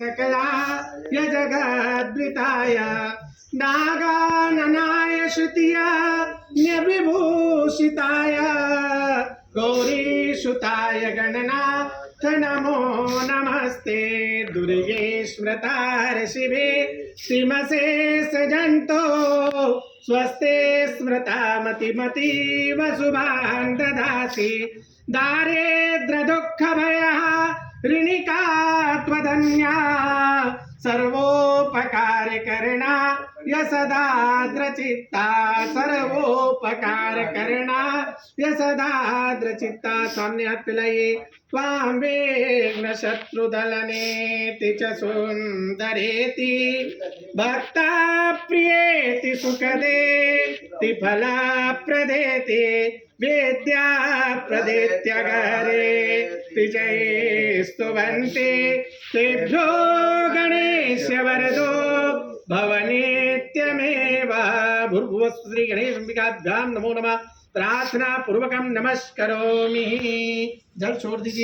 सकलाय जगद्वृताय नागाननाय श्रुतिय न्यविभूषिताय गौरीसुताय गणनाथ नमो नमस्ते दुर्गे स्मृतार शिवे श्रीमशेष जंतो स्वस्ते स्मृता मतिमतीव शुभान् ददासि दारिद्र्य दुःख भयः ऋणिका त्वदन्या सर्वोपकार करणा यसदाद्रचित्ता सर्वोपकार करणा यसदाद्रचित्ता साम्यात्लये त्वां वेग्न शत्रुदलनेति च सुन्दरेति भक्ता प्रियेति सुखदेति फलप्रदेति वेद्या प्रदेत्यगरे विजये स्तुवन्ते तेभ्यो गणेश वरदो भवनेत्यमेव भूर्भुवः श्री गणेश अंबिकाभ्यां नमो नमः प्रार्थना पूर्वकं नमस्करोमि। जल छोड़ दीजिए।